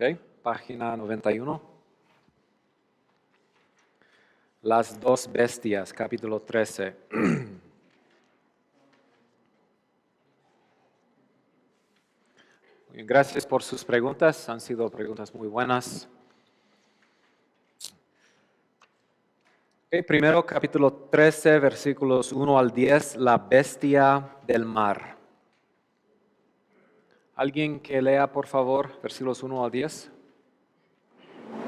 Ok, página 91. Las dos bestias, capítulo 13. Gracias por sus preguntas, han sido preguntas muy buenas. Primero, capítulo 13, versículos 1 al 10, la bestia del mar. ¿Alguien que lea, por favor, versículos 1 al 10?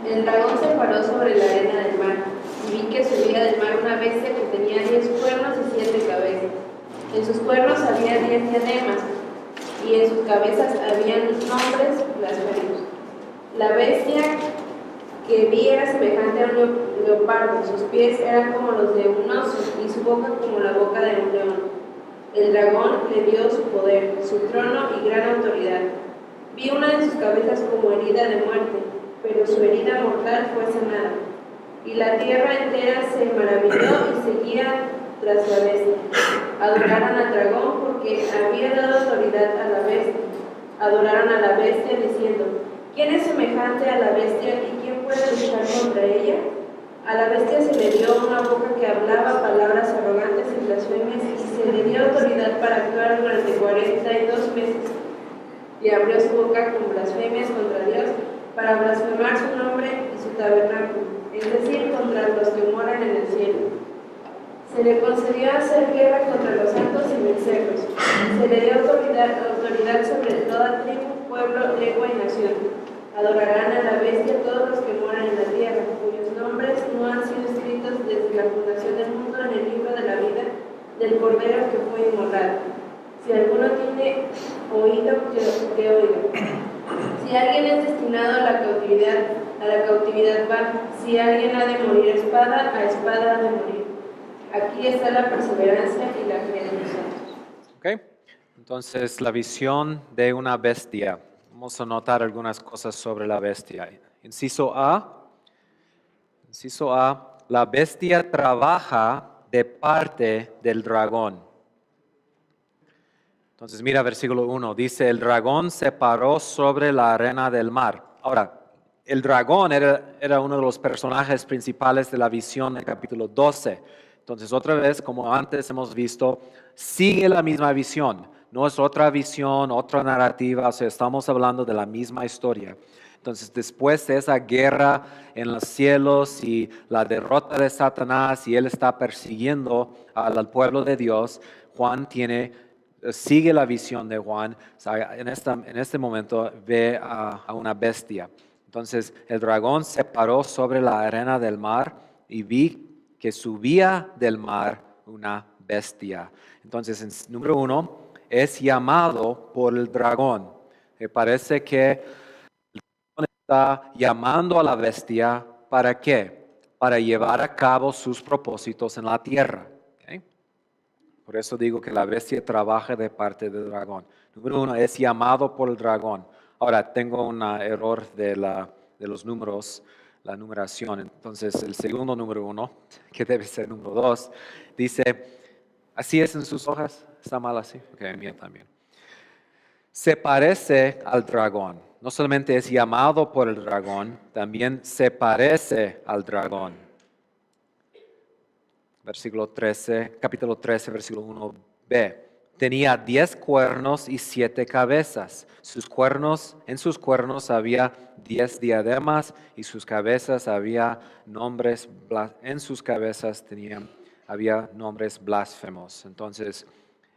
El dragón se paró sobre la arena del mar, y vi que subía del mar una bestia que tenía 10 cuernos y 7 cabezas. En sus cuernos había 10 diademas, y en sus cabezas habían nombres blasfemos. La bestia que vi era semejante a un leopardo, sus pies eran como los de un oso, y su boca como la boca de un león. El dragón le dio su poder, su trono y gran autoridad. Vi una de sus cabezas como herida de muerte, pero su herida mortal fue sanada. Y la tierra entera se maravilló y seguía tras la bestia. Adoraron al dragón porque había dado autoridad a la bestia. Adoraron a la bestia diciendo: ¿quién es semejante a la bestia y quién puede luchar contra ella? A la bestia se le dio una boca que hablaba palabras arrogantes y blasfemias, y se le dio autoridad para actuar durante 42 meses. Y abrió su boca con blasfemias contra Dios, para blasfemar su nombre y su tabernáculo, es decir, contra los que moran en el cielo. Se le concedió hacer guerra contra los santos y vencerlos. Se le dio autoridad sobre toda tribu, pueblo, lengua y nación. Adorarán a la bestia todos los que moran en la tierra, cuyos nombres no han sido escritos desde la fundación del mundo en el libro de la vida del Cordero que fue inmolado. Si alguno tiene oído, que oiga. Si alguien es destinado a la cautividad va. Si alguien ha de morir a espada ha de morir. Aquí está la perseverancia y la fe de los santos. Ok, entonces la visión de una bestia. Vamos a notar algunas cosas sobre la bestia. Inciso A, la bestia trabaja de parte del dragón. Entonces mira versículo 1, dice, el dragón se paró sobre la arena del mar. Ahora, el dragón era uno de los personajes principales de la visión del capítulo 12. Entonces otra vez, como antes hemos visto, sigue la misma visión. No es otra visión, otra narrativa, o sea, estamos hablando de la misma historia. Entonces, después de esa guerra en los cielos y la derrota de Satanás y él está persiguiendo al pueblo de Dios, Juan sigue la visión de Juan. En este momento ve a una bestia. Entonces, el dragón se paró sobre la arena del mar y vi que subía del mar una bestia. Entonces, número 1, es llamado por el dragón. Me parece que está llamando a la bestia, ¿para qué? Para llevar a cabo sus propósitos en la tierra. ¿Okay? Por eso digo que la bestia trabaja de parte del dragón. Número 1, es llamado por el dragón. Ahora, tengo un error de los números, la numeración. Entonces, el segundo número 1, que debe ser número 2, dice, ¿así es en sus hojas? ¿Está mal así? Ok, mía también. Se parece al dragón. No solamente es llamado por el dragón, también se parece al dragón. Versículo 13, capítulo 13, versículo 1b. Tenía 10 cuernos y 7 cabezas. En sus cuernos había 10 diademas y sus cabezas había nombres, en sus cabezas había nombres blasfemos. Entonces,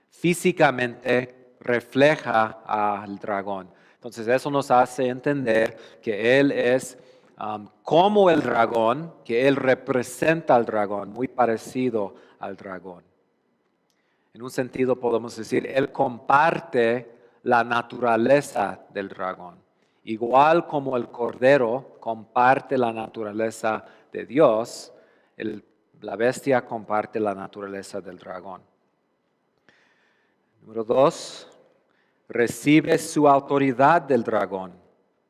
físicamente refleja al dragón. Entonces eso nos hace entender que él es como el dragón, que él representa al dragón, muy parecido al dragón. En un sentido podemos decir, él comparte la naturaleza del dragón. Igual como el cordero comparte la naturaleza de Dios, la bestia comparte la naturaleza del dragón. Número 2, recibe su autoridad del dragón.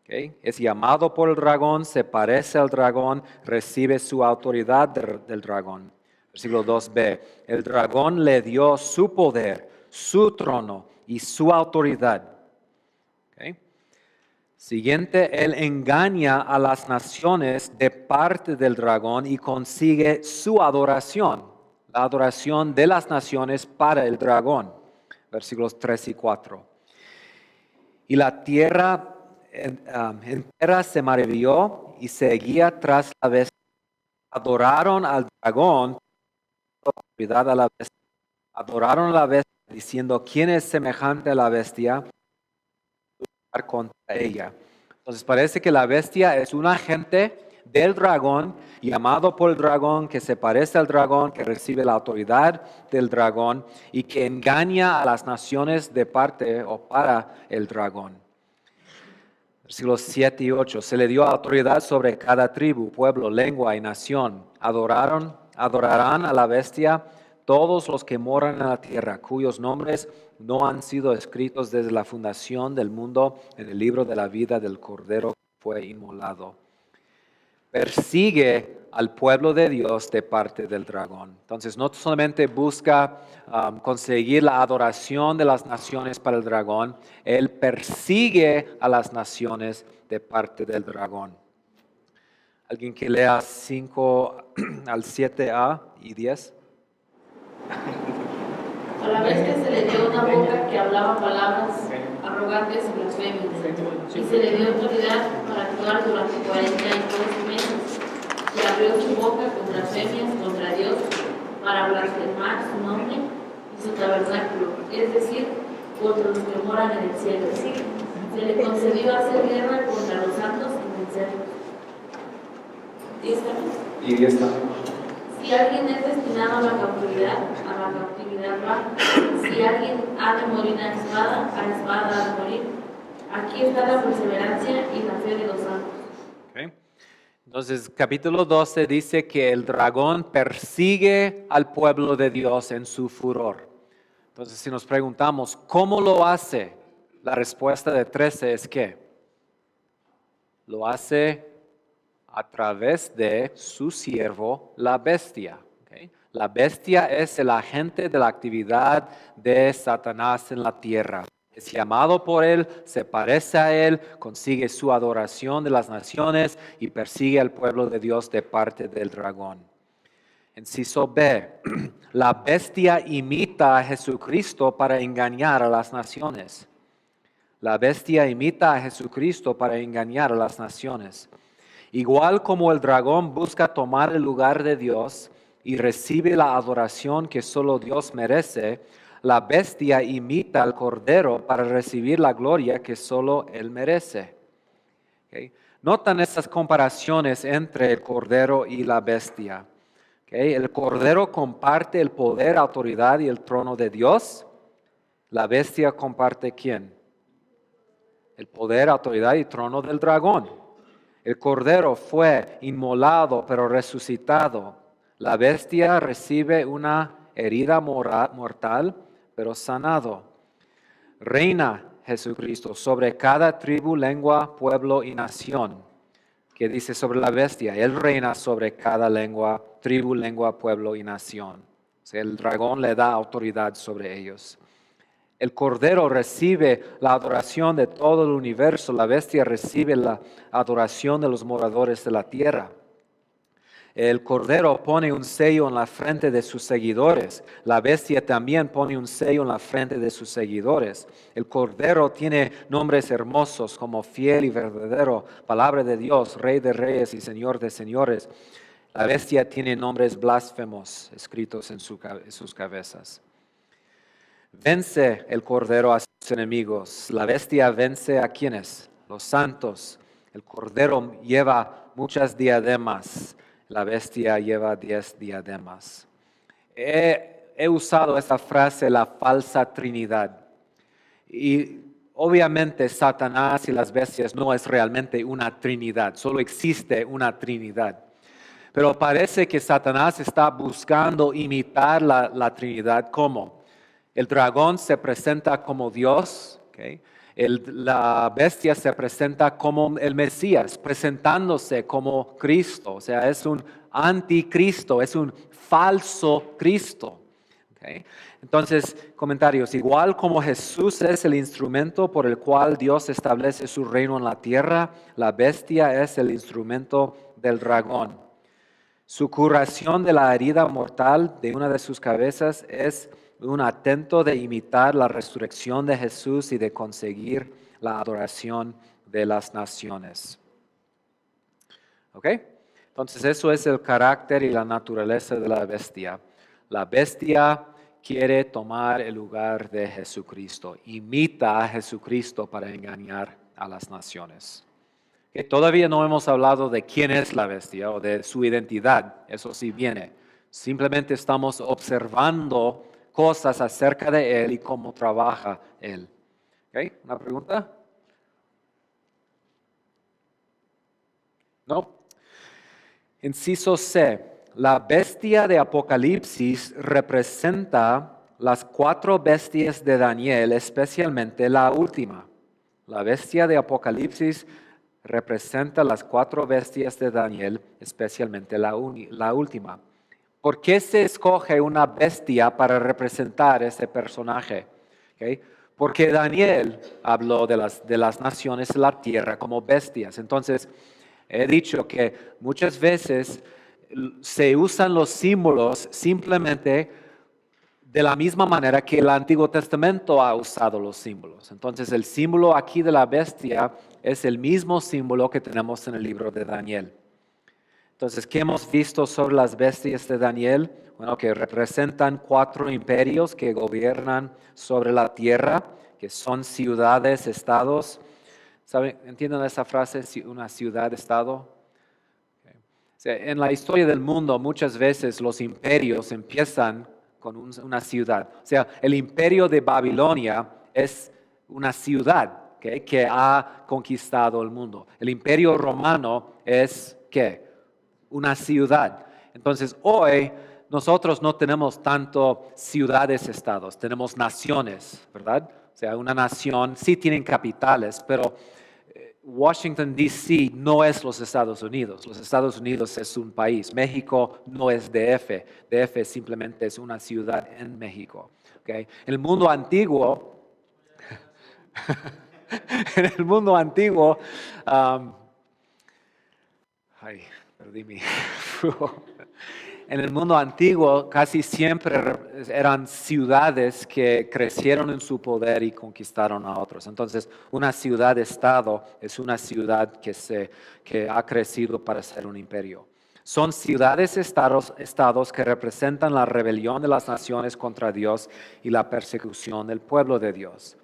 ¿Okay? Es llamado por el dragón, se parece al dragón, recibe su autoridad del dragón. Versículo 2b, el dragón le dio su poder, su trono y su autoridad. ¿Okay? Siguiente, él engaña a las naciones de parte del dragón y consigue su adoración, la adoración de las naciones para el dragón. Versículos 3 y 4. Y la tierra entera se maravilló y seguía tras la bestia. Adoraron al dragón, autoridad a la bestia. Adoraron a la bestia diciendo, ¿quién es semejante a la bestia? Contra ella. Entonces parece que la bestia es un agente del dragón, llamado por el dragón, que se parece al dragón, que recibe la autoridad del dragón y que engaña a las naciones de parte o para el dragón. Versículos 7 y 8. Se le dio autoridad sobre cada tribu, pueblo, lengua y nación. Adorarán a la bestia todos los que moran en la tierra, cuyos nombres no han sido escritos desde la fundación del mundo en el libro de la vida del Cordero que fue inmolado. Persigue al pueblo de Dios de parte del dragón. Entonces no solamente busca conseguir la adoración de las naciones para el dragón, él persigue a las naciones de parte del dragón. ¿Alguien que lea 5 al 7a y 10? A la bestia se le dio una boca que hablaba palabras arrogantes y blasfemias, y se le dio autoridad para actuar durante 42 meses, y abrió su boca con blasfemias contra Dios para blasfemar su nombre y su tabernáculo, es decir, contra los que moran en el cielo. Se le concedió hacer guerra contra los santos y vencerlos. Y 10 Si alguien es destinado a la cautividad va. Si alguien ha de morir a espada ha de morir. Aquí está la perseverancia y la fe de los santos. Okay. Entonces, capítulo 12 dice que el dragón persigue al pueblo de Dios en su furor. Entonces, si nos preguntamos, ¿cómo lo hace? La respuesta de 13 es que lo hace a través de su siervo, la bestia. Okay. La bestia es el agente de la actividad de Satanás en la tierra. Es llamado por él, se parece a él, consigue su adoración de las naciones y persigue al pueblo de Dios de parte del dragón. Inciso B, la bestia imita a Jesucristo para engañar a las naciones. La bestia imita a Jesucristo para engañar a las naciones. Igual como el dragón busca tomar el lugar de Dios y recibe la adoración que solo Dios merece, la bestia imita al cordero para recibir la gloria que solo él merece. Okay. Notan estas comparaciones entre el cordero y la bestia. Okay. El cordero comparte el poder, autoridad y el trono de Dios. La bestia comparte ¿quién? El poder, autoridad y trono del dragón. El cordero fue inmolado pero resucitado. La bestia recibe una herida mortal pero sanado. Reina Jesucristo sobre cada tribu, lengua, pueblo y nación. ¿Qué dice sobre la bestia? Él reina sobre cada lengua, tribu, lengua, pueblo y nación. O sea, el dragón le da autoridad sobre ellos. El cordero recibe la adoración de todo el universo. La bestia recibe la adoración de los moradores de la tierra. El cordero pone un sello en la frente de sus seguidores. La bestia también pone un sello en la frente de sus seguidores. El cordero tiene nombres hermosos como fiel y verdadero, palabra de Dios, rey de reyes y señor de señores. La bestia tiene nombres blasfemos escritos en sus cabezas. Vence el cordero a sus enemigos. La bestia vence a ¿quiénes? Los santos. El cordero lleva muchas diademas. La bestia lleva 10 diademas. He usado esta frase, la falsa trinidad. Y obviamente Satanás y las bestias no es realmente una trinidad, solo existe una trinidad. Pero parece que Satanás está buscando imitar la trinidad. ¿Cómo? El dragón se presenta como Dios, ¿okay? La bestia se presenta como el Mesías, presentándose como Cristo. O sea, es un anticristo, es un falso Cristo. ¿Ok? Entonces, comentarios. Igual como Jesús es el instrumento por el cual Dios establece su reino en la tierra, la bestia es el instrumento del dragón. Su curación de la herida mortal de una de sus cabezas es un atento de imitar la resurrección de Jesús y de conseguir la adoración de las naciones. ¿Ok? Entonces eso es el carácter y la naturaleza de la bestia. La bestia quiere tomar el lugar de Jesucristo, imita a Jesucristo para engañar a las naciones. Que todavía no hemos hablado de quién es la bestia o de su identidad, eso sí viene. Simplemente estamos observando cosas acerca de él y cómo trabaja él. ¿Ok? ¿Una pregunta? ¿No? Inciso C. La bestia de Apocalipsis representa las 4 bestias de Daniel, especialmente la última. La bestia de Apocalipsis representa las 4 bestias de Daniel, especialmente la última. ¿Por qué se escoge una bestia para representar ese personaje? ¿Okay? Porque Daniel habló de las naciones de la tierra como bestias. Entonces, he dicho que muchas veces se usan los símbolos simplemente de la misma manera que el Antiguo Testamento ha usado los símbolos. Entonces, el símbolo aquí de la bestia es el mismo símbolo que tenemos en el libro de Daniel. Entonces, ¿qué hemos visto sobre las bestias de Daniel? Bueno, que representan 4 imperios que gobiernan sobre la tierra, que son ciudades, estados. ¿Saben? ¿Entienden esa frase, una ciudad-estado? Okay. O sea, en la historia del mundo, muchas veces los imperios empiezan con una ciudad. O sea, el imperio de Babilonia es una ciudad, ¿okay?, que ha conquistado el mundo. El imperio romano es, ¿qué? Una ciudad. Entonces, hoy nosotros no tenemos tanto ciudades-estados, tenemos naciones, ¿verdad? O sea, una nación, sí tienen capitales, pero Washington, D.C. no es los Estados Unidos. Los Estados Unidos es un país. México no es DF. DF simplemente es una ciudad en México. ¿Okay? En el mundo antiguo, en el mundo antiguo, perdí mi flujo. En el mundo antiguo casi siempre eran ciudades que crecieron en su poder y conquistaron a otros. Entonces, una ciudad-estado es una ciudad que ha crecido para ser un imperio. Son ciudades-estados que representan la rebelión de las naciones contra Dios y la persecución del pueblo de Dios.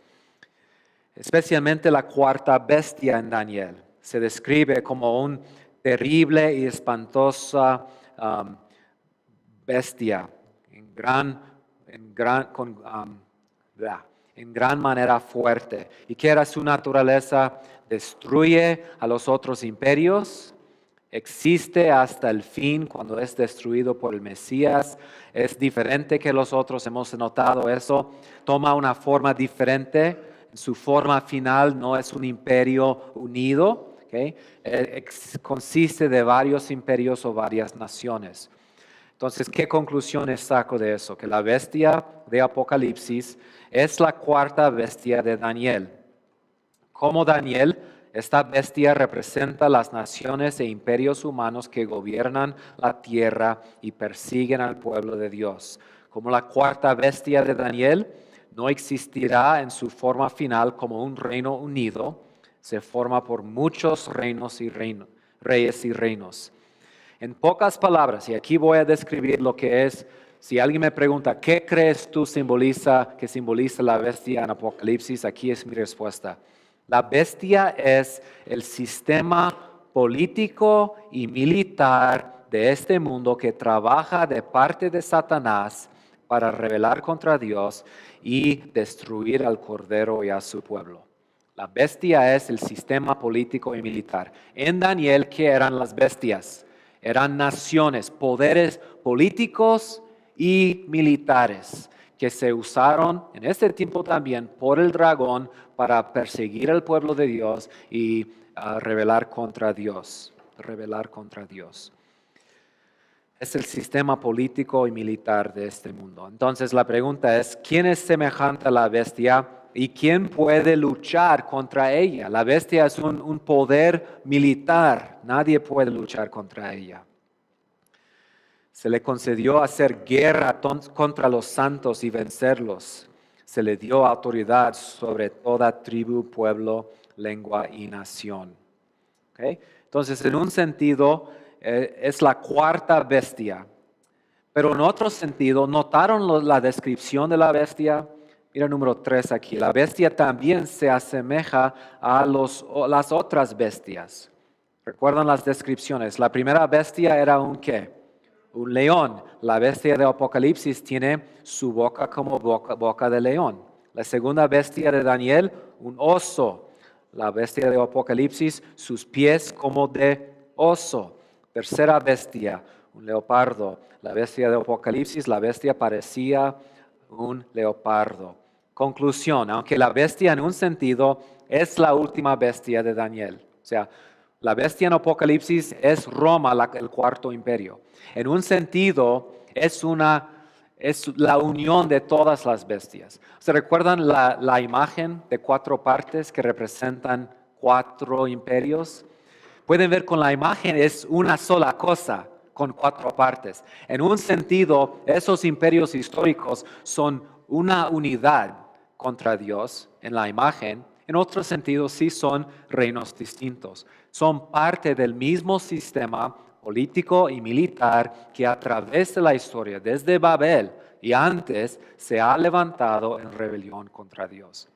Especialmente la 4ª bestia en Daniel se describe como un terrible y espantosa bestia, en gran manera fuerte. ¿Y qué era su naturaleza? Destruye a los otros imperios, existe hasta el fin cuando es destruido por el Mesías, es diferente que los otros, hemos notado eso, toma una forma diferente, su forma final no es un imperio unido, ¿okay? Consiste de varios imperios o varias naciones. Entonces, ¿qué conclusiones saco de eso? Que la bestia de Apocalipsis es la 4ª bestia de Daniel. Como Daniel, esta bestia representa las naciones e imperios humanos que gobiernan la tierra y persiguen al pueblo de Dios. Como la 4ª bestia de Daniel no existirá en su forma final como un reino unido, se forma por muchos reyes y reinos. En pocas palabras, y aquí voy a describir lo que es, si alguien me pregunta, ¿qué crees tú que simboliza la bestia en Apocalipsis? Aquí es mi respuesta. La bestia es el sistema político y militar de este mundo que trabaja de parte de Satanás para rebelar contra Dios y destruir al Cordero y a su pueblo. La bestia es el sistema político y militar. En Daniel, ¿qué eran las bestias? Eran naciones, poderes políticos y militares que se usaron en este tiempo también por el dragón para perseguir al pueblo de Dios y rebelar contra Dios. es el sistema político y militar de este mundo. Entonces la pregunta es, ¿quién es semejante a la bestia y quién puede luchar contra ella? La bestia es un poder militar, nadie puede luchar contra ella. Se le concedió hacer guerra contra los santos y vencerlos. Se le dio autoridad sobre toda tribu, pueblo, lengua y nación. ¿Okay? Entonces, en un sentido, es la cuarta bestia. Pero en otro sentido, ¿notaron la descripción de la bestia? Mira número 3 aquí. La bestia también se asemeja a las otras bestias. ¿Recuerdan las descripciones? La primera bestia era un ¿qué? Un león. La bestia de Apocalipsis tiene su boca como boca de león. La segunda bestia de Daniel, un oso. La bestia de Apocalipsis, sus pies como de oso. Tercera bestia, un leopardo. La bestia de Apocalipsis, la bestia parecía un leopardo. Conclusión, aunque la bestia en un sentido es la última bestia de Daniel. O sea, la bestia en Apocalipsis es Roma, el cuarto imperio. En un sentido, es la unión de todas las bestias. ¿Se recuerdan la imagen de 4 partes que representan 4 imperios? Pueden ver con la imagen, es una sola cosa con 4 partes. En un sentido, esos imperios históricos son una unidad contra Dios en la imagen. En otro sentido, sí son reinos distintos. Son parte del mismo sistema político y militar que a través de la historia, desde Babel y antes, se ha levantado en rebelión contra Dios.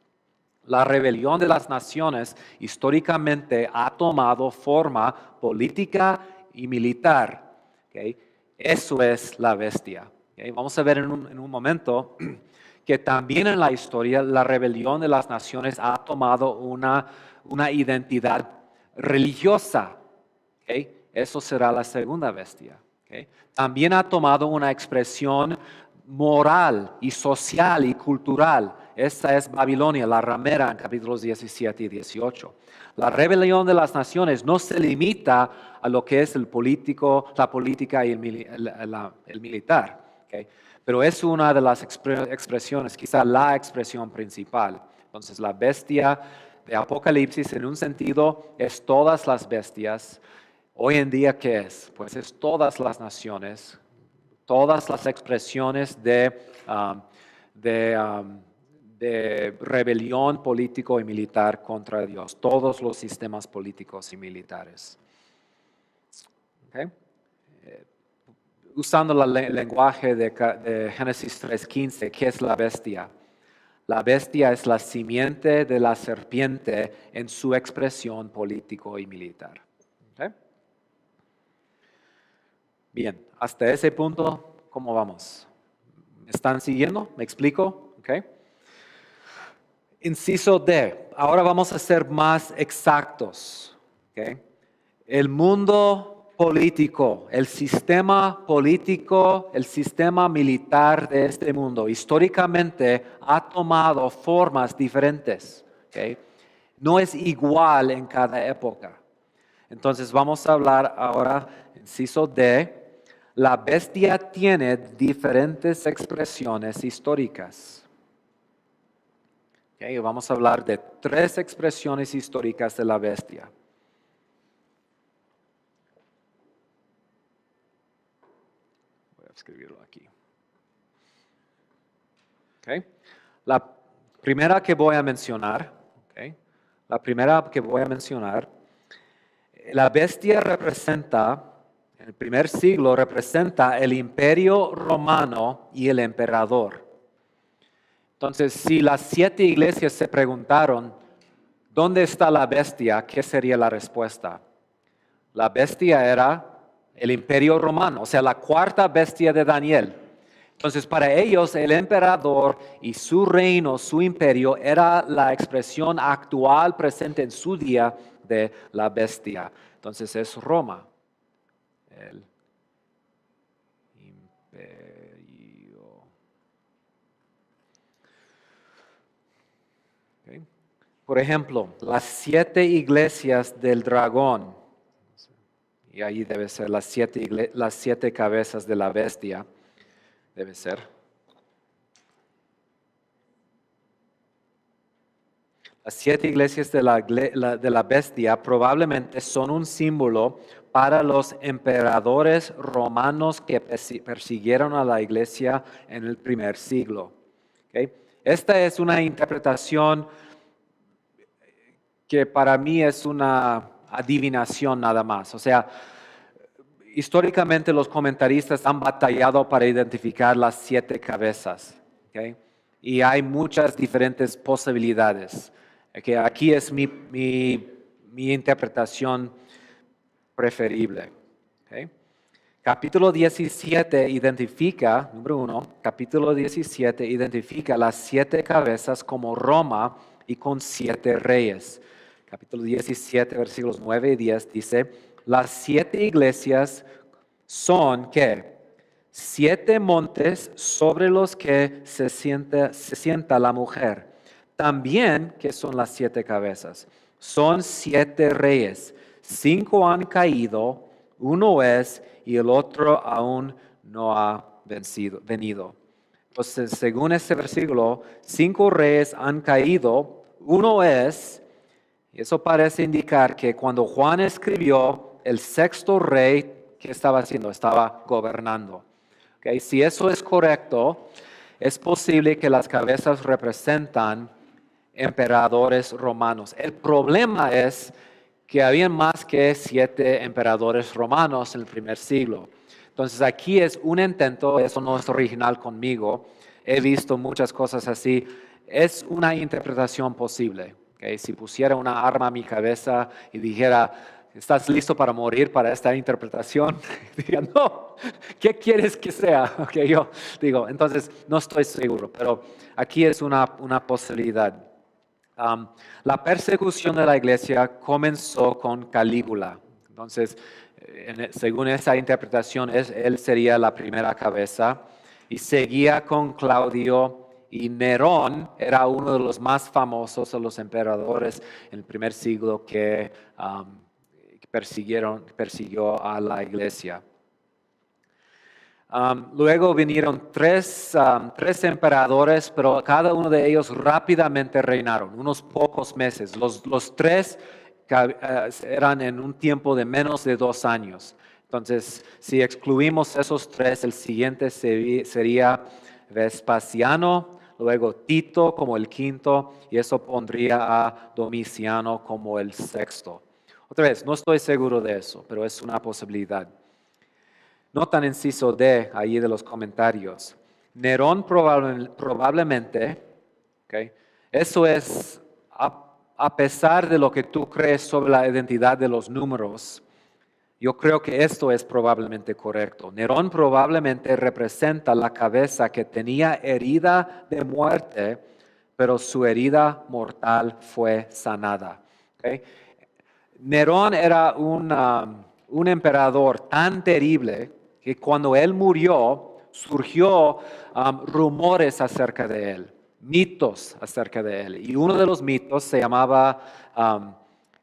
La rebelión de las naciones históricamente ha tomado forma política y militar. ¿Okay? Eso es la bestia. ¿Okay? Vamos a ver en un momento que también en la historia la rebelión de las naciones ha tomado una identidad religiosa. ¿Okay? Eso será la segunda bestia. ¿Okay? También ha tomado una expresión moral y social y cultural. Esta es Babilonia, la ramera, en capítulos 17 y 18. La rebelión de las naciones no se limita a lo que es la política y el militar. ¿Okay? Pero es una de las expresiones, quizá la expresión principal. Entonces, la bestia de Apocalipsis, en un sentido, es todas las bestias. Hoy en día, ¿qué es? Pues es todas las naciones, todas las expresiones de rebelión político y militar contra Dios, todos los sistemas políticos y militares. ¿Okay? Usando el lenguaje de Génesis 3:15, ¿qué es la bestia? La bestia es la simiente de la serpiente en su expresión político y militar. ¿Okay? Bien, hasta ese punto, ¿cómo vamos? ¿Me están siguiendo? ¿Me explico? ¿Okay? Inciso D. Ahora vamos a ser más exactos. ¿Okay? El mundo político, el sistema político, el sistema militar de este mundo, históricamente ha tomado formas diferentes. ¿Okay? No es igual en cada época. Entonces vamos a hablar ahora, inciso D, la bestia tiene diferentes expresiones históricas. Okay, vamos a hablar de 3 expresiones históricas de la bestia. Voy a escribirlo aquí. Okay. La primera que voy a mencionar, la bestia representa, en el primer siglo, representa el imperio romano y el emperador. Entonces, si las 7 iglesias se preguntaron, ¿dónde está la bestia? ¿Qué sería la respuesta? La bestia era el imperio romano, o sea, la cuarta bestia de Daniel. Entonces, para ellos, el emperador y su reino, su imperio, era la expresión actual presente en su día de la bestia. Entonces, es Roma. El imperio. Okay. Por ejemplo, las 7 iglesias del dragón. y ahí debe ser las 7 cabezas de la bestia, debe ser. Las 7 iglesias de la bestia probablemente son un símbolo para los emperadores romanos que persiguieron a la iglesia en el primer siglo. ¿Okay? Esta es una interpretación que para mí es una adivinación nada más. O sea, históricamente los comentaristas han batallado para identificar las 7 cabezas. ¿Okay? Y hay muchas diferentes posibilidades. Okay, aquí es mi interpretación preferible. Okay. Capítulo 17 identifica, número 1, capítulo 17 identifica las 7 cabezas como Roma y con 7 reyes. Capítulo 17, versículos 9 y 10 dice, las 7 iglesias son, ¿qué? 7 montes sobre los que se sienta la mujer. También, ¿qué son las 7 cabezas? Son 7 reyes. 5 han caído, 1 es y el otro aún no ha venido. Entonces, según este versículo, 5 reyes han caído, 1 es, y eso parece indicar que cuando Juan escribió, el 6º rey, ¿qué estaba haciendo? Estaba gobernando. Okay, si eso es correcto, es posible que las cabezas representan emperadores romanos. El problema es que había más que 7 emperadores romanos en el primer siglo. Entonces aquí es un intento, eso no es original conmigo, he visto muchas cosas así, es una interpretación posible. Okay? Si pusiera una arma a mi cabeza y dijera, ¿estás listo para morir para esta interpretación? Diría, no, ¿qué quieres que sea? Okay, yo digo, entonces no estoy seguro, pero aquí es una posibilidad. La persecución de la iglesia comenzó con Calígula. Entonces, según esa interpretación, él sería la primera cabeza y seguía con Claudio y Nerón era uno de los más famosos de los emperadores en el primer siglo que persiguió a la iglesia. Luego vinieron tres emperadores, pero cada uno de ellos rápidamente reinaron, unos pocos meses. Los 3 eran en un tiempo de menos de 2 años. Entonces, si excluimos esos 3, el siguiente sería Vespasiano, luego Tito como el 5º, y eso pondría a Domiciano como el 6º. Otra vez, no estoy seguro de eso, pero es una posibilidad. Notan inciso D ahí de los comentarios. Nerón probablemente, okay, eso es a pesar de lo que tú crees sobre la identidad de los números, yo creo que esto es probablemente correcto. Nerón probablemente representa la cabeza que tenía herida de muerte, pero su herida mortal fue sanada. Okay. Nerón era un emperador tan terrible que cuando él murió, surgió rumores acerca de él, mitos acerca de él. Y uno de los mitos se llamaba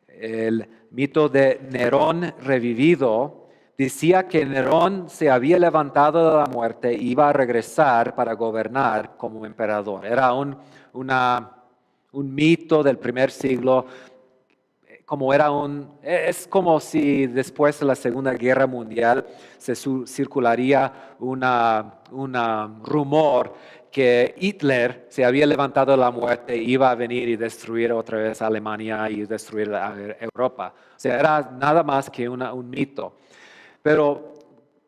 el mito de Nerón revivido. Decía que Nerón se había levantado de la muerte e iba a regresar para gobernar como emperador. Era un mito del primer siglo. Es como si después de la Segunda Guerra Mundial se circularía un rumor que Hitler se había levantado de la muerte e iba a venir y destruir otra vez a Alemania y destruir a Europa. O sea, era nada más que un mito. Pero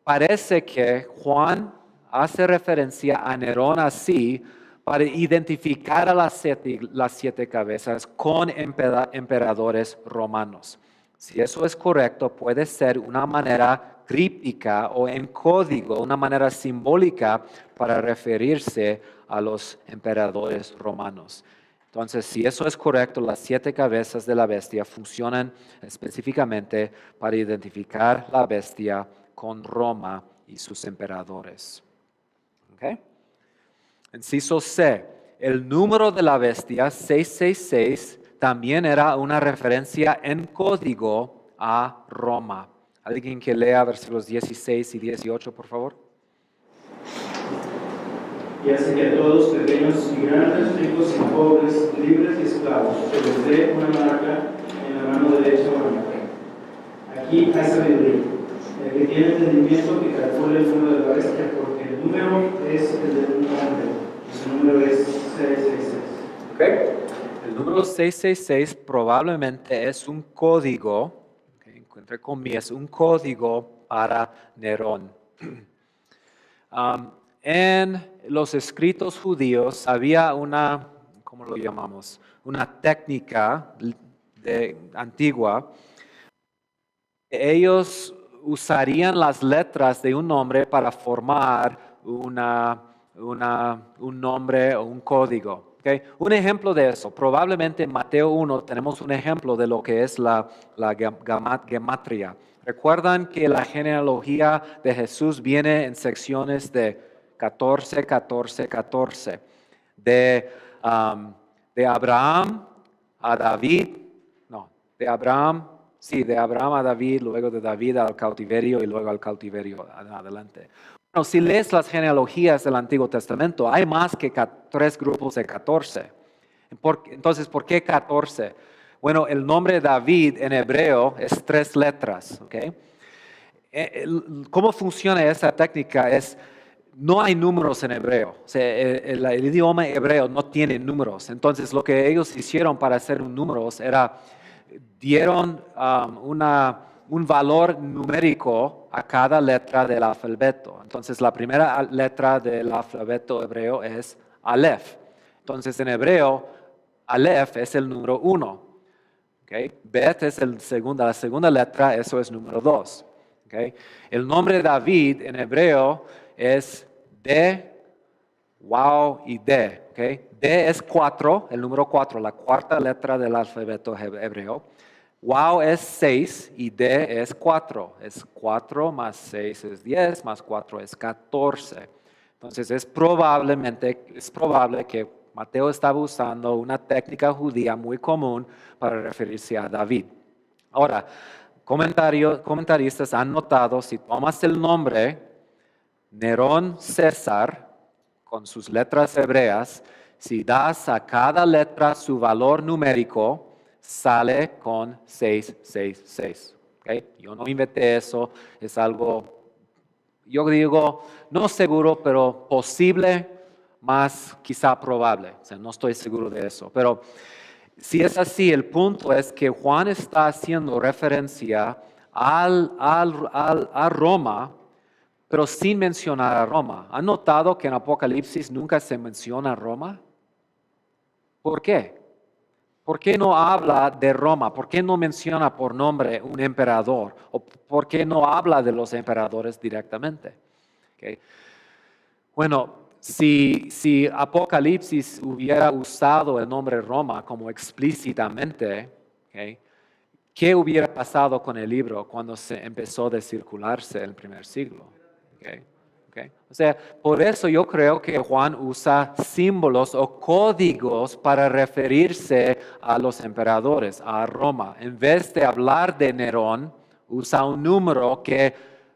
parece que Juan hace referencia a Nerón así para identificar a las 7 cabezas con emperadores romanos. Si eso es correcto, puede ser una manera críptica o en código, una manera simbólica para referirse a los emperadores romanos. Entonces, si eso es correcto, las 7 cabezas de la bestia funcionan específicamente para identificar la bestia con Roma y sus emperadores. ¿Okay? Inciso C, el número de la bestia, 666, también era una referencia en código a Roma. ¿Alguien que lea versículos 16 y 18, por favor? Y hace que a todos, pequeños y grandes, ricos y pobres, libres y esclavos, se les dé una marca en la mano derecha o en la frente. Aquí hay sabiduría. El que tiene entendimiento que calcule el número de la bestia, porque el número es el de un hombre, y su número es 666. Okay. El número 666 probablemente es un código, entre comillas, un código para Nerón. En los escritos judíos había una, ¿cómo lo llamamos? Una técnica antigua. Ellos usarían las letras de un nombre para formar un nombre o un código. Okay. Un ejemplo de eso, probablemente en Mateo 1 tenemos un ejemplo de lo que es la gematria. ¿Recuerdan que la genealogía de Jesús viene en secciones de 14, 14, 14? De Abraham a David, de Abraham a David, luego de David al cautiverio y luego al cautiverio adelante. Bueno, si lees las genealogías del Antiguo Testamento, hay más que 3 grupos de 14. Entonces, ¿por qué 14? Bueno, el nombre David en hebreo es 3 letras. ¿Okay? ¿Cómo funciona esa técnica? No hay números en hebreo. O sea, el idioma hebreo no tiene números. Entonces, lo que ellos hicieron para hacer números era, dieron un valor numérico a cada letra del alfabeto. Entonces, la primera letra del alfabeto hebreo es Aleph. Entonces, en hebreo, Aleph es el número 1. ¿Okay? Bet es la segunda letra, eso es número 2. ¿Okay? El nombre David en hebreo es D, Wow y D. ¿Okay? D es 4, el número 4, la cuarta letra del alfabeto hebreo. Wow es 6 y D es 4. Es 4 más 6 es 10, más 4 es 14. Entonces es probable que Mateo estaba usando una técnica judía muy común para referirse a David. Ahora, comentaristas han notado, si tomas el nombre Nerón César con sus letras hebreas, si das a cada letra su valor numérico, sale con 666. ¿Okay? Yo no inventé eso, es algo, yo digo, no seguro, pero posible, más quizá probable. O sea, no estoy seguro de eso. Pero si es así, el punto es que Juan está haciendo referencia a Roma, pero sin mencionar a Roma. ¿Han notado que en Apocalipsis nunca se menciona a Roma? ¿Por qué? ¿Por qué no habla de Roma? ¿Por qué no menciona por nombre un emperador? ¿O por qué no habla de los emperadores directamente? Okay. Bueno, si Apocalipsis hubiera usado el nombre Roma como explícitamente, okay, ¿qué hubiera pasado con el libro cuando se empezó a circularse en el primer siglo? Okay. O sea, por eso yo creo que Juan usa símbolos o códigos para referirse a los emperadores, a Roma. En vez de hablar de Nerón, usa un número que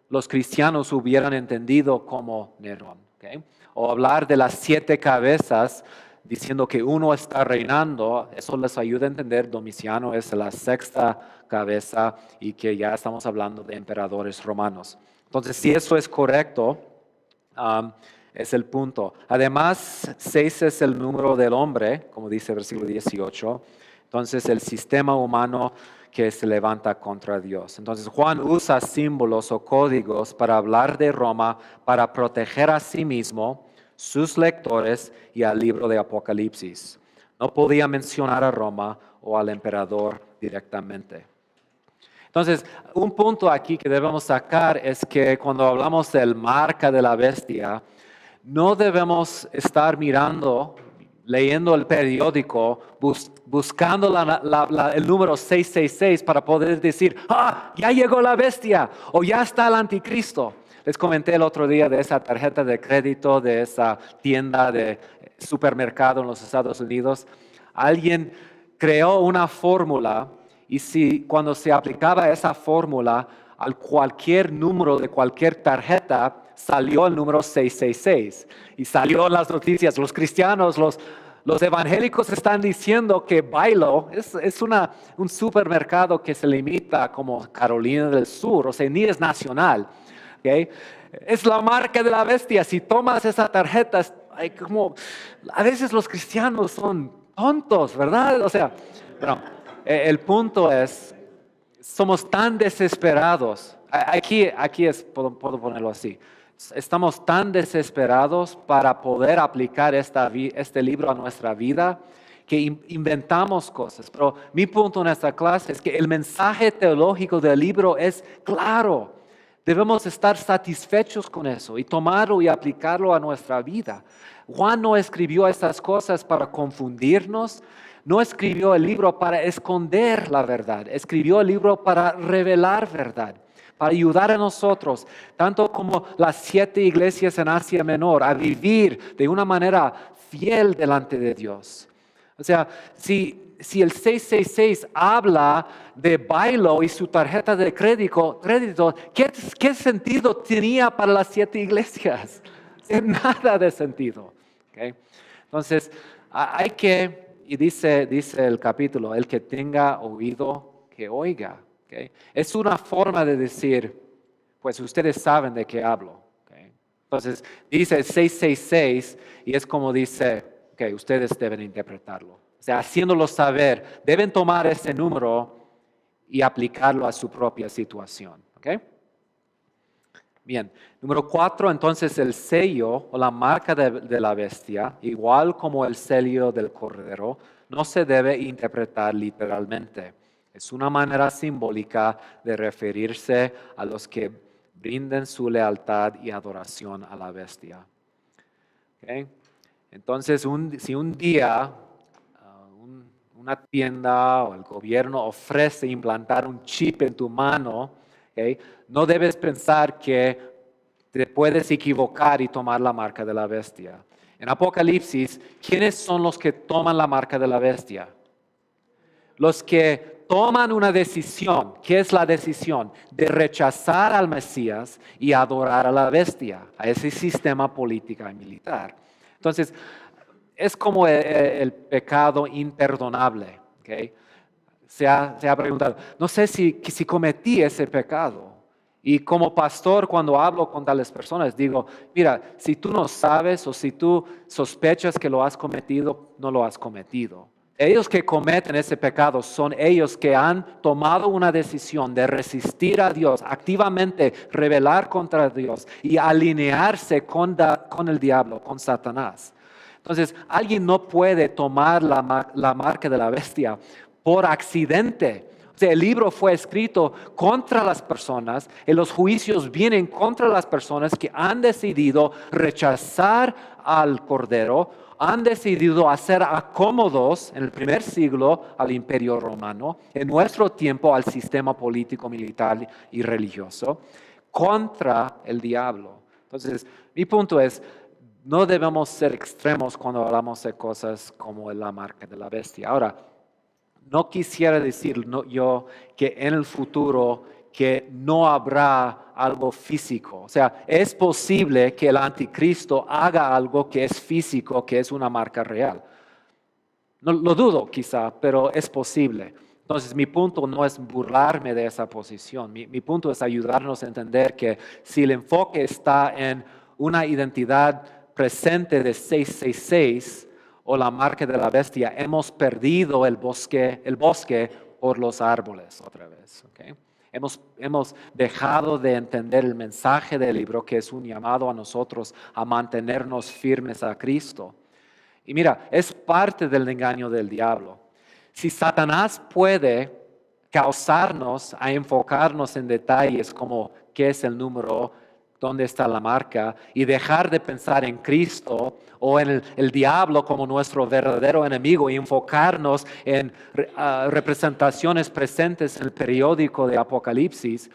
los cristianos hubieran entendido como Nerón. Okay. O hablar de las 7 cabezas, diciendo que uno está reinando, eso les ayuda a entender Domiciano es la 6ª cabeza y que ya estamos hablando de emperadores romanos. Entonces, si eso es correcto, es el punto. Además, 6 es el número del hombre, como dice el versículo 18. Entonces, el sistema humano que se levanta contra Dios. Entonces, Juan usa símbolos o códigos para hablar de Roma, para proteger a sí mismo, sus lectores y al libro de Apocalipsis. No podía mencionar a Roma o al emperador directamente. Entonces, un punto aquí que debemos sacar es que cuando hablamos del marca de la bestia, no debemos estar leyendo el periódico, buscando el número 666 para poder decir, ya llegó la bestia o ya está el anticristo. Les comenté el otro día de esa tarjeta de crédito, de esa tienda de supermercado en los Estados Unidos. Alguien creó una fórmula y cuando se aplicaba esa fórmula, al cualquier número de cualquier tarjeta, salió el número 666. Y salió en las noticias, los cristianos, los evangélicos están diciendo que Bailo es un supermercado que se limita como Carolina del Sur, o sea, ni es nacional. ¿Okay? Es la marca de la bestia. Si tomas esa tarjeta, a veces los cristianos son tontos, ¿verdad? O sea, bueno, el punto es, somos tan desesperados. Aquí puedo ponerlo así. Estamos tan desesperados para poder aplicar este libro a nuestra vida que inventamos cosas. Pero mi punto en esta clase es que el mensaje teológico del libro es claro. Debemos estar satisfechos con eso y tomarlo y aplicarlo a nuestra vida. Juan no escribió estas cosas para confundirnos, no escribió el libro para esconder la verdad, escribió el libro para revelar verdad, para ayudar a nosotros, tanto como las 7 iglesias en Asia Menor, a vivir de una manera fiel delante de Dios. O sea, si el 666 habla de Bailo y su tarjeta de crédito, ¿qué sentido tenía para las 7 iglesias? Nada de sentido. ¿Okay? Entonces, hay que, y dice el capítulo, el que tenga oído, que oiga. ¿Okay? Es una forma de decir, pues ustedes saben de qué hablo. ¿Okay? Entonces, dice 666 y es como dice, que ustedes deben interpretarlo. O sea, haciéndolo saber, deben tomar ese número y aplicarlo a su propia situación. ¿Okay? Bien, número 4, entonces el sello o la marca de la bestia, igual como el sello del cordero, no se debe interpretar literalmente. Es una manera simbólica de referirse a los que brinden su lealtad y adoración a la bestia. ¿Okay? Entonces, si un día una tienda o el gobierno ofrece implantar un chip en tu mano, ¿okay? No debes pensar que te puedes equivocar y tomar la marca de la bestia. En Apocalipsis, ¿quiénes son los que toman la marca de la bestia? Los que toman una decisión. ¿Qué es la decisión? De rechazar al Mesías y adorar a la bestia, a ese sistema político y militar. Entonces, es como el pecado imperdonable. ¿Okay? Se ha preguntado, no sé si cometí ese pecado. Y como pastor, cuando hablo con tales personas, digo, mira, si tú no sabes o si tú sospechas que lo has cometido, no lo has cometido. Ellos que cometen ese pecado son ellos que han tomado una decisión de resistir a Dios, activamente rebelar contra Dios y alinearse con el diablo, con Satanás. Entonces, alguien no puede tomar la marca de la bestia por accidente. O sea, el libro fue escrito contra las personas y los juicios vienen contra las personas que han decidido rechazar al Cordero, han decidido hacer acómodos en el primer siglo al Imperio Romano, en nuestro tiempo al sistema político, militar y religioso, contra el diablo. Entonces, mi punto es, no debemos ser extremos cuando hablamos de cosas como la marca de la bestia. Ahora, no quisiera decir yo que en el futuro que no habrá algo físico. O sea, es posible que el anticristo haga algo que es físico, que es una marca real. No lo dudo quizá, pero es posible. Entonces, mi punto no es burlarme de esa posición. Mi punto es ayudarnos a entender que si el enfoque está en una identidad presente de 666 o la marca de la bestia, hemos perdido el bosque por los árboles otra vez. ¿Okay? Hemos dejado de entender el mensaje del libro, que es un llamado a nosotros a mantenernos firmes a Cristo. Y mira, es parte del engaño del diablo. Si Satanás puede causarnos a enfocarnos en detalles como qué es el número, dónde está la marca, y dejar de pensar en Cristo o en el diablo como nuestro verdadero enemigo y enfocarnos en representaciones presentes en el periódico de Apocalipsis,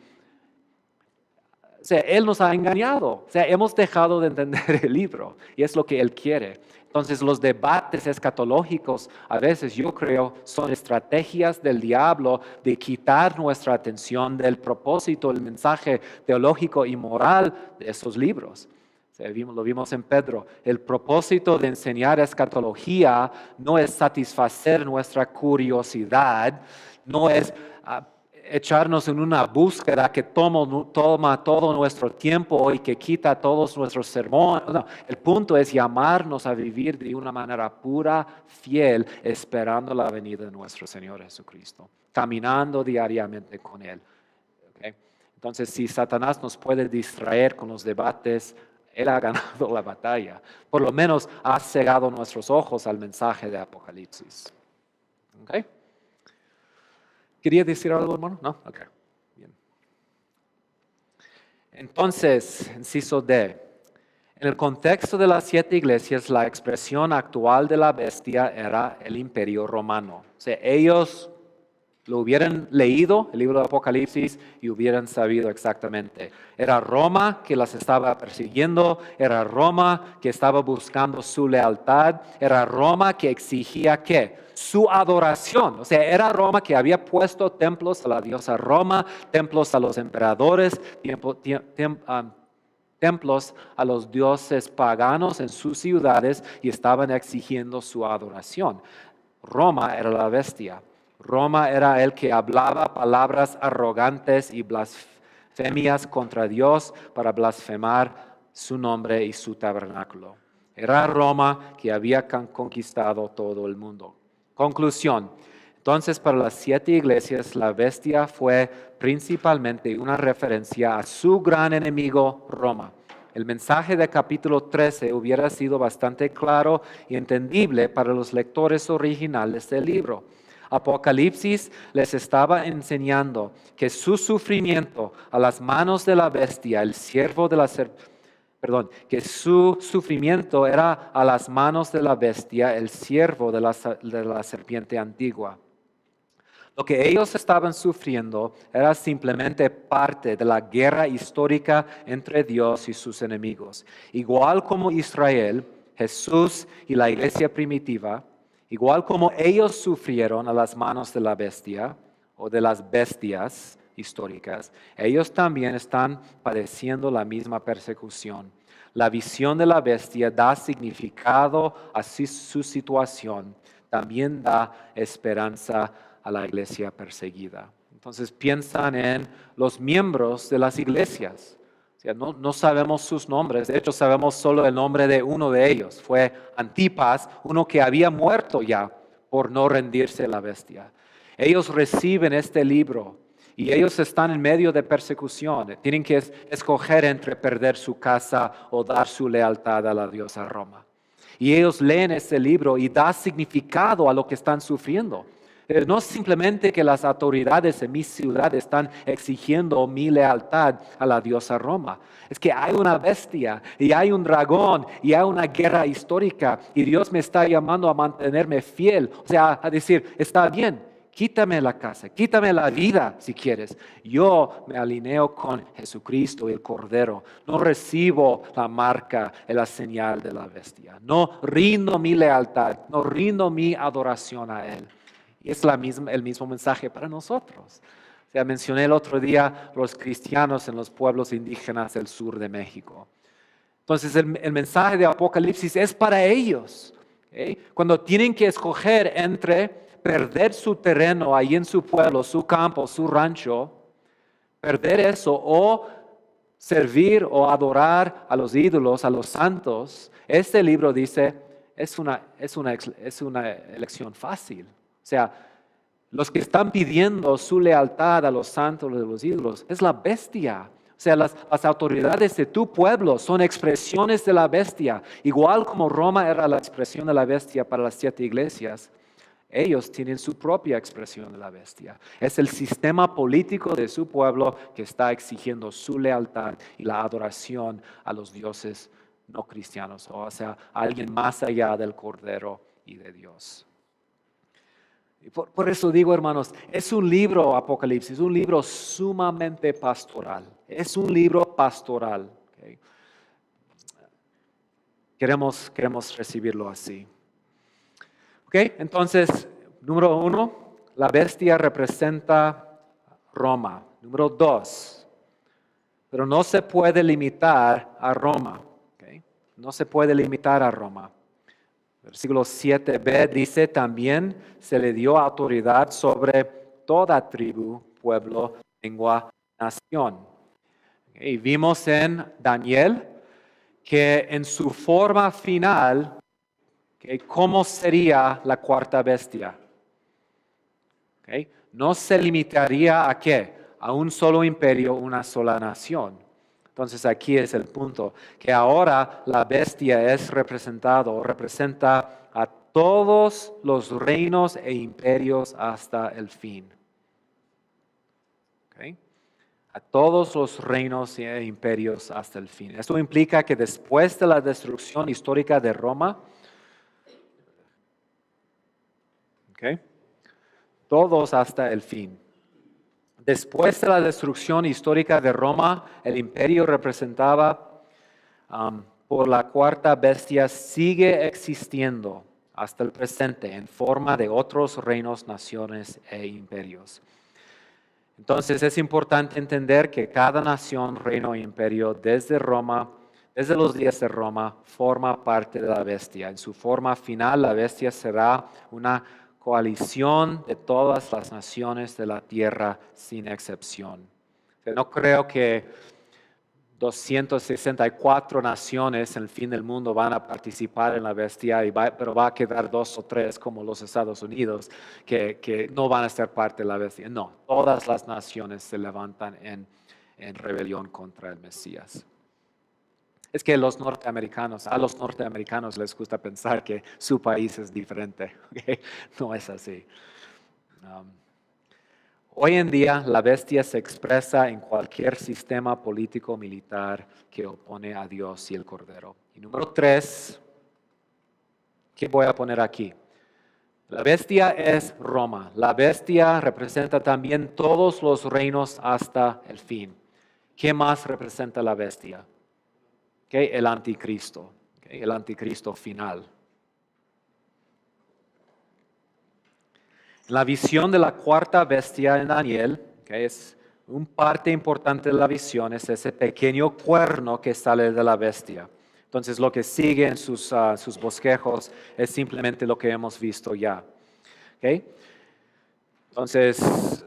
O sea, Él nos ha engañado. O sea, hemos dejado de entender el libro y es lo que Él quiere. Entonces, los debates escatológicos a veces, yo creo, son estrategias del diablo de quitar nuestra atención del propósito, el mensaje teológico y moral de esos libros. O sea, lo vimos en Pedro. El propósito de enseñar escatología no es satisfacer nuestra curiosidad, no es echarnos en una búsqueda que toma todo nuestro tiempo y que quita todos nuestros sermones. No, el punto es llamarnos a vivir de una manera pura, fiel, esperando la venida de nuestro Señor Jesucristo, caminando diariamente con Él. ¿Okay? Entonces, si Satanás nos puede distraer con los debates, Él ha ganado la batalla. Por lo menos ha cegado nuestros ojos al mensaje de Apocalipsis. ¿Okay? ¿Quería decir algo, hermano? No, ok. Bien. Entonces, inciso D. En el contexto de las 7 iglesias, la expresión actual de la bestia era el imperio romano. O sea, ellos lo hubieran leído, el libro de Apocalipsis, y hubieran sabido exactamente. Era Roma que las estaba persiguiendo, era Roma que estaba buscando su lealtad, era Roma que exigía ¿qué? Su adoración. O sea, era Roma que había puesto templos a la diosa Roma, templos a los emperadores, templos a los dioses paganos en sus ciudades y estaban exigiendo su adoración. Roma era la bestia. Roma era el que hablaba palabras arrogantes y blasfemias contra Dios para blasfemar su nombre y su tabernáculo. Era Roma que había conquistado todo el mundo. Conclusión. Entonces, para las 7 iglesias, la bestia fue principalmente una referencia a su gran enemigo, Roma. El mensaje de capítulo 13 hubiera sido bastante claro y entendible para los lectores originales del libro. Apocalipsis les estaba enseñando que su sufrimiento a las manos de la bestia, el siervo de la que su sufrimiento era a las manos de la bestia, el siervo de la serpiente antigua. Lo que ellos estaban sufriendo era simplemente parte de la guerra histórica entre Dios y sus enemigos. Igual como Israel, Jesús y la iglesia primitiva, igual como ellos sufrieron a las manos de la bestia o de las bestias históricas, ellos también están padeciendo la misma persecución. La visión de la bestia da significado a su situación, también da esperanza a la iglesia perseguida. Entonces piensan en los miembros de las iglesias. O sea, no sabemos sus nombres, de hecho sabemos solo el nombre de uno de ellos. Fue Antipas, uno que había muerto ya por no rendirse a la bestia. Ellos reciben este libro y ellos están en medio de persecución. Tienen que escoger entre perder su casa o dar su lealtad a la diosa Roma. Y ellos leen este libro y da significado a lo que están sufriendo. No es simplemente que las autoridades en mi ciudad están exigiendo mi lealtad a la diosa Roma. Es que hay una bestia y hay un dragón y hay una guerra histórica y Dios me está llamando a mantenerme fiel. O sea, a decir, está bien, quítame la casa, quítame la vida si quieres. Yo me alineo con Jesucristo y el Cordero. No recibo la marca y la señal de la bestia. No rindo mi lealtad, no rindo mi adoración a Él. Y es el mismo mensaje para nosotros. O sea, mencioné el otro día los cristianos en los pueblos indígenas del sur de México. Entonces el mensaje de Apocalipsis es para ellos. ¿Okay? Cuando tienen que escoger entre perder su terreno ahí en su pueblo, su campo, su rancho, perder eso o servir o adorar a los ídolos, a los santos, este libro dice, es una elección fácil. O sea, los que están pidiendo su lealtad a los santos de los ídolos es la bestia. O sea, las autoridades de tu pueblo son expresiones de la bestia. Igual como Roma era la expresión de la bestia para las 7 iglesias, ellos tienen su propia expresión de la bestia. Es el sistema político de su pueblo que está exigiendo su lealtad y la adoración a los dioses no cristianos, o sea, a alguien más allá del Cordero y de Dios. Por eso digo, hermanos, es un libro, Apocalipsis, un libro sumamente pastoral. Es un libro pastoral. ¿Okay? Queremos recibirlo así. ¿Ok? Entonces, número 1, la bestia representa Roma. Número 2, pero no se puede limitar a Roma. ¿Ok? No se puede limitar a Roma. Versículo 7b dice, también se le dio autoridad sobre toda tribu, pueblo, lengua, nación. Y vimos en Daniel que en su forma final, ¿cómo sería la cuarta bestia? No se limitaría a ¿qué? A un solo imperio, una sola nación. Entonces aquí es el punto, que ahora la bestia es representa a todos los reinos e imperios hasta el fin. ¿Okay? A todos los reinos e imperios hasta el fin. Esto implica que después de la destrucción histórica de Roma, ¿okay? Todos hasta el fin. Después de la destrucción histórica de Roma, el imperio representaba por la cuarta bestia sigue existiendo hasta el presente en forma de otros reinos, naciones e imperios. Entonces es importante entender que cada nación, reino e imperio desde Roma, desde los días de Roma, forma parte de la bestia. En su forma final, la bestia será una coalición de todas las naciones de la tierra sin excepción. No creo que 264 naciones en el fin del mundo van a participar en la bestia, pero va a quedar 2 o 3 como los Estados Unidos que no van a ser parte de la bestia. No, todas las naciones se levantan en rebelión contra el Mesías. Es que a los norteamericanos les gusta pensar que su país es diferente. ¿Okay? No es así. Hoy en día la bestia se expresa en cualquier sistema político militar que opone a Dios y el Cordero. Y número 3, ¿qué voy a poner aquí? La bestia es Roma. La bestia representa también todos los reinos hasta el fin. ¿Qué más representa la bestia? Okay, el anticristo, el anticristo final. La visión de la cuarta bestia en Daniel, es un parte importante de la visión, es ese pequeño cuerno que sale de la bestia. Entonces lo que sigue en sus bosquejos es simplemente lo que hemos visto ya. ¿Okay? Entonces,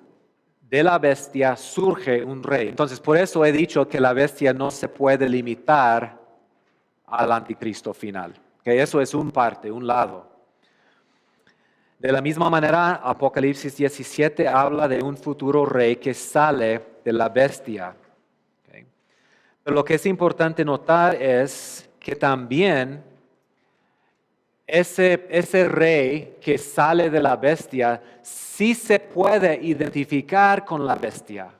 de la bestia surge un rey. Entonces, por eso he dicho que la bestia no se puede limitar al anticristo final. ¿Okay? Eso es un lado. De la misma manera, Apocalipsis 17 habla de un futuro rey que sale de la bestia. ¿Okay? Pero lo que es importante notar es que también ese rey que sale de la bestia sí se puede identificar con la bestia.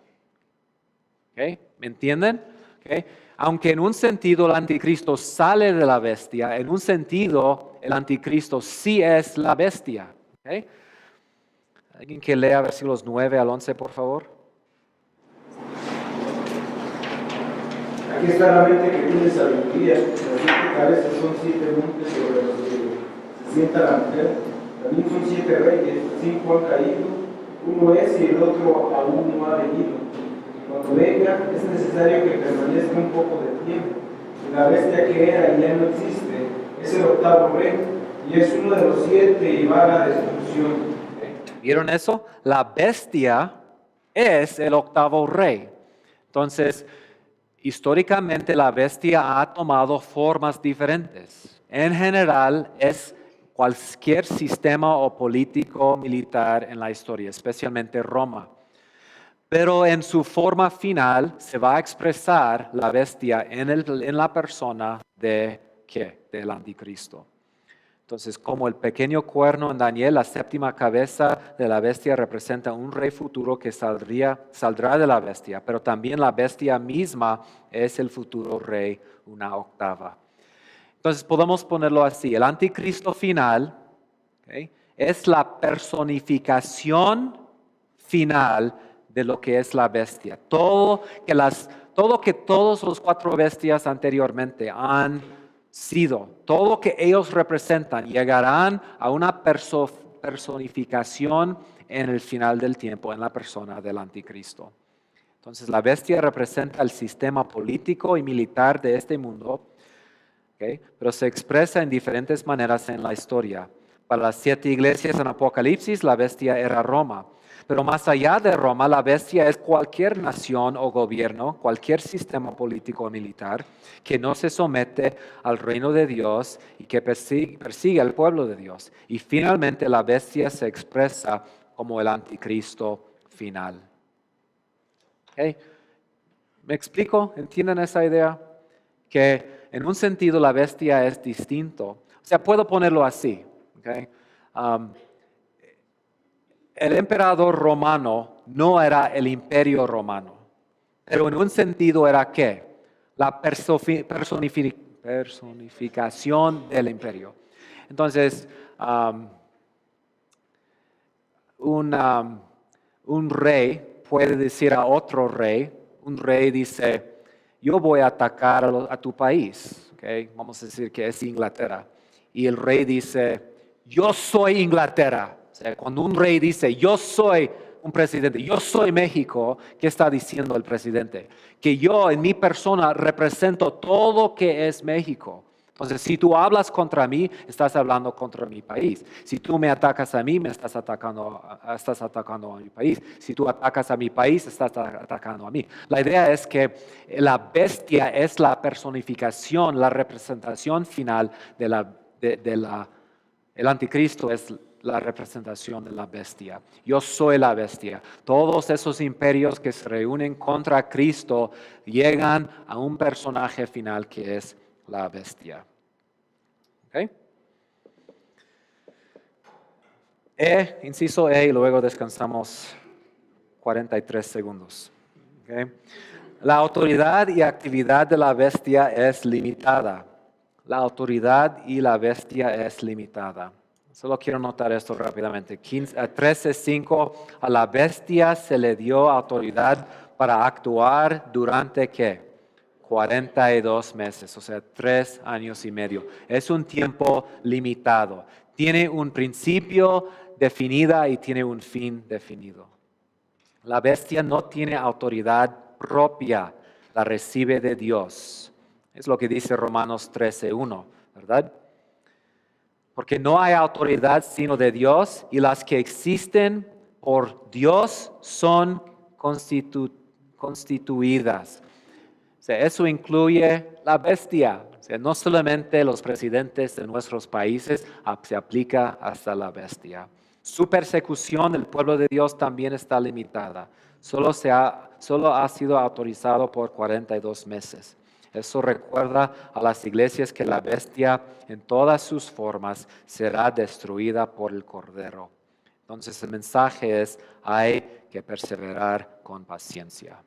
¿Okay? ¿Me entienden? ¿Okay? Aunque en un sentido el anticristo sale de la bestia, en un sentido el anticristo sí es la bestia. ¿Okay? ¿Alguien que lea versículos 9 al 11, por favor? Aquí está la mente que tiene sabiduría. Las 7 cabezas son 7 montes sobre los que se sienta la mujer. También son 7 reyes, 5 han caído, uno es y el otro aún no ha venido. Cuando venga es necesario que permanezca un poco de tiempo. La bestia que era y ya no existe es el octavo rey y es uno de los 7 y va a la destrucción. ¿Vieron eso? La bestia es el octavo rey. Entonces, históricamente la bestia ha tomado formas diferentes. En general es cualquier sistema o político militar en la historia, especialmente Roma. Pero en su forma final se va a expresar la bestia en la persona de ¿qué? Del anticristo. Entonces, como el pequeño cuerno en Daniel, la 7ª cabeza de la bestia representa un rey futuro que saldrá de la bestia, pero también la bestia misma es el futuro rey, una octava. Entonces, podemos ponerlo así, el anticristo final, ¿okay? es la personificación final de lo que es la bestia. Todo que todos los 4 bestias anteriormente han sido, todo que ellos representan, llegarán a una personificación en el final del tiempo, en la persona del anticristo. Entonces la bestia representa el sistema político y militar de este mundo, ¿okay? Pero se expresa en diferentes maneras en la historia. Para las 7 iglesias en Apocalipsis, la bestia era Roma. Pero más allá de Roma, la bestia es cualquier nación o gobierno, cualquier sistema político o militar que no se somete al reino de Dios y que persigue al pueblo de Dios. Y finalmente la bestia se expresa como el anticristo final. ¿Okay? ¿Me explico? ¿Entienden esa idea? Que en un sentido la bestia es distinto. O sea, puedo ponerlo así. ¿Okay? El emperador romano no era el imperio romano, pero en un sentido era ¿qué? La personificación del imperio. Entonces, un rey puede decir a otro rey, un rey dice, yo voy a atacar a tu país, ¿okay? Vamos a decir que es Inglaterra, y el rey dice, yo soy Inglaterra. O sea, cuando un rey dice, yo soy un presidente, yo soy México, ¿qué está diciendo el presidente? Que yo en mi persona represento todo que es México. Entonces, si tú hablas contra mí, estás hablando contra mi país. Si tú me atacas a mí, me estás atacando a mi país. Si tú atacas a mi país, estás atacando a mí. La idea es que la bestia es la personificación, la representación final el anticristo es la representación de la bestia. Yo soy la bestia. Todos esos imperios que se reúnen contra Cristo llegan a un personaje final que es la bestia. ¿Okay? Inciso E, y luego descansamos 43 segundos. ¿Okay? La autoridad y actividad de la bestia es limitada. La autoridad y la bestia es limitada. Solo quiero notar esto rápidamente. 13:5, a la bestia se le dio autoridad para actuar durante ¿qué? 42 meses, o sea, 3 años y medio. Es un tiempo limitado. Tiene un principio definido y tiene un fin definido. La bestia no tiene autoridad propia, la recibe de Dios. Es lo que dice Romanos 13:1, ¿verdad? Porque no hay autoridad sino de Dios, y las que existen por Dios son constituidas. O sea, eso incluye la bestia. O sea, no solamente los presidentes de nuestros países, se aplica hasta la bestia. Su persecución del pueblo de Dios también está limitada. Solo ha sido autorizado por 42 meses. Eso recuerda a las iglesias que la bestia en todas sus formas será destruida por el Cordero. Entonces el mensaje es, hay que perseverar con paciencia.